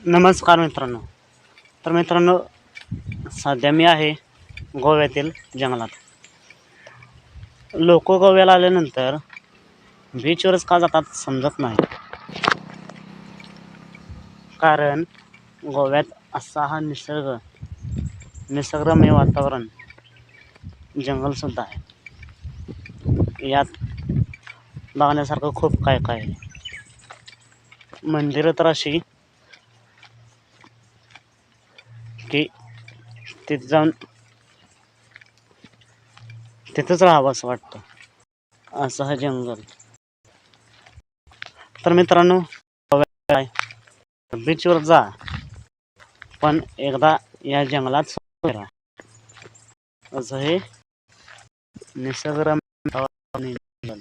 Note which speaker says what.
Speaker 1: नमस्कार मित्रांनो. तर मित्रांनो, सध्या मी आहे गोव्यातील जंगलात. लोक गोव्याला आल्यानंतर बीचवरच का जातात समजत नाही. कारण गोव्यात असा हा निसर्गरम्य वातावरण, जंगलसुद्धा आहे. यात बघण्यासारखं खूप काय काय आहे. मंदिरं तर अशी की तिथे जाऊन तिथंच राहावं असं वाटतं. असं हा जंगल. तर मित्रांनो, बीचवर जा, पण एकदा या जंगलात राहा. असं हे निसर्गरम्य वातावरण.